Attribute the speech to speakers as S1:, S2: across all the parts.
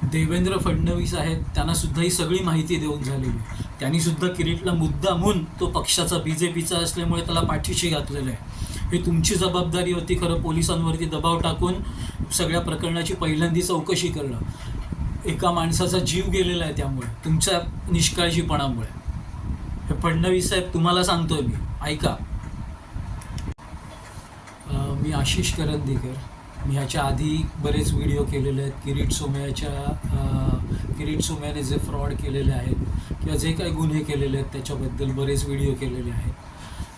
S1: देवेंद्र फडणवीस आहेत, त्यांना सुद्धा ही सगळी माहिती देऊन झालेली. त्यांनी सुद्धा किरीटला मुद्दामून तो पक्षाचा BJPचा असल्यामुळे त्याला पाठीशी घातलेलं आहे. हे तुमची जबाबदारी होती खरं, पोलिसांवरती दबाव टाकून सगळ्या प्रकरणाची पहिल्यांदी चौकशी करणं. एका माणसाचा जीव गेलेला आहे त्यामुळे, तुमच्या निष्काळजीपणामुळे. हे फडणवीस साहेब तुम्हाला सांगतोय मी, ऐका. मी आशिष करंदीकर. मी ह्याच्या आधी बरेच व्हिडिओ केलेले आहेत. किरीट सोमयाने जे फ्रॉड केलेले आहेत किंवा जे काही गुन्हे केलेले आहेत त्याच्याबद्दल बरेच व्हिडिओ केलेले आहेत.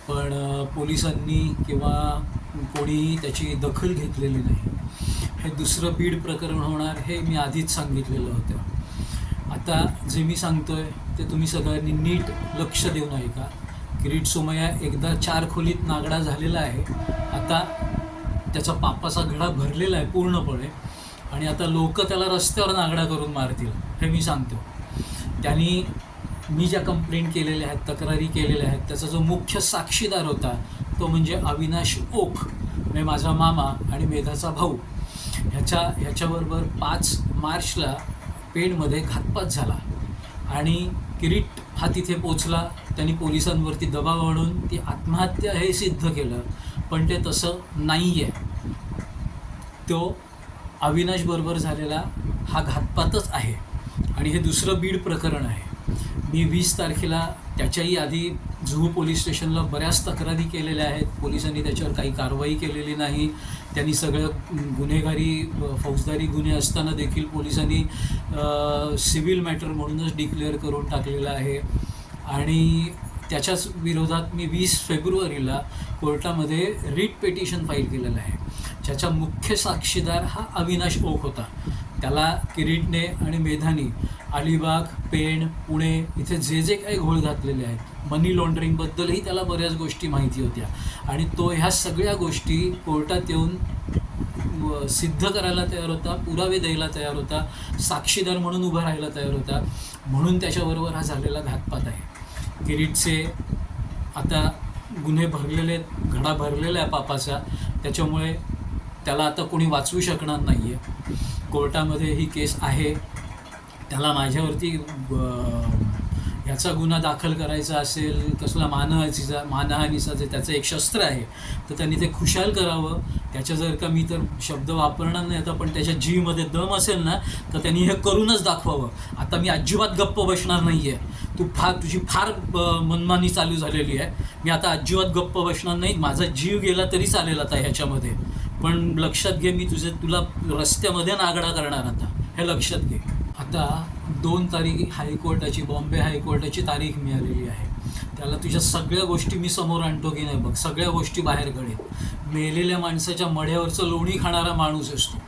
S1: पण पोलिसांनी किंवा कोणीही त्याची दखल घेतलेली नाही. हे दुसरं बीड प्रकरण होणार हे मी आधीच सांगितलेलं होतं. आता जे मी सांगतोय ते तुम्ही सगळ्यांनी नीट लक्ष देऊन ऐका. किरीट सोमय्या एकदा 4 खोलीत नागडा झालेला आहे. आता त्याचा पापाचा घडा भरलेला आहे पूर्णपणे आणि आता लोक त्याला रस्त्यावर नागडा करून मारतील हे मी सांगतो. त्यांनी मी ज्या कंप्लेंट केलेल्या आहेत, तक्रारी केलेल्या आहेत, त्याचा जो मुख्य साक्षीदार होता तो म्हणजे अविनाश ओक, म्हणजे माझा मामा आणि मेधाचा भाऊ. ह्याच्याबरोबर 5 मार्चला पेणमध्ये घातपात झाला आणि किरीट हा तिथे पोचला. त्यांनी पोलिसांवरती दबाव आणून ती आत्महत्या हे सिद्ध केलं, पण ते तसं नाही आहे. तो अविनाशबरोबर झालेला हा घातपातच आहे आणि हे दुसरं बीड प्रकरण आहे. मी 20 तारखेला त्याच्याही आधी जुहू पोलीस स्टेशनला बऱ्याच तक्रारी केलेल्या आहेत. पोलिसांनी त्याच्यावर काही कारवाई केलेली नाही. त्यांनी सगळं गुन्हेगारी फौजदारी गुन्हे असताना देखील पोलिसांनी सिव्हिल मॅटर म्हणूनच डिक्लेअर करून टाकलेलं आहे आणि त्याच्याच विरोधात मी 20 फेब्रुवारीला कोर्टामध्ये रिट पेटिशन फाईल केलेलं आहे. ज्याचा मुख्य साक्षीदार हा अविनाश ओक होता. त्याला किरीटने आणि मेधानी अलिबाग, पेण, पुणे इथे जे काही घोळ घातलेले आहेत, मनी लॉन्ड्रिंगबद्दलही त्याला बऱ्याच गोष्टी माहिती होत्या आणि तो ह्या सगळ्या गोष्टी कोर्टात येऊन सिद्ध करायला तयार होता, पुरावे द्यायला तयार होता, साक्षीदार म्हणून उभा राहायला तयार होता. म्हणून त्याच्याबरोबर हा झालेला घातपात आहे. किरीटचे आता गुन्हे भरलेले, घडा भरलेला आहे पापाचा, त्याच्यामुळे त्याला आता कोणी वाचवू शकणार नाही आहे. कोर्टामध्ये ही केस आहे. त्याला माझ्यावरती ह्याचा गुन्हा दाखल करायचा असेल, कसला मानहानीचा जे त्याचं एक शस्त्र आहे, तर त्यांनी ते खुशाल करावं. त्याच्या जर का मी तर शब्द वापरणार नाही आता, पण त्याच्या जीवमध्ये दम असेल ना तर त्यांनी हे करूनच दाखवावं. आता मी अजिबात गप्प बसणार नाही आहे. तुझी फार मनमानी चालू झालेली आहे. मी आता अजिबात गप्प बसणार नाही. माझा जीव गेला तरी चालेल आता ह्याच्यामध्ये, पण लक्षात घे मी तुला रस्त्यामध्ये नागडा करणार आता, हे लक्षात घे. आता 2 तारीख हायकोर्टाची, बॉम्बे हायकोर्टाची तारीख मिळालेली आहे. त्याला तुझ्या सगळ्या गोष्टी मी समोर आणतो की नाही बघ, सगळ्या गोष्टी बाहेर काढेल. मेलेल्या माणसाच्या मढ्यावरचं लोणी खाणारा माणूस असतो.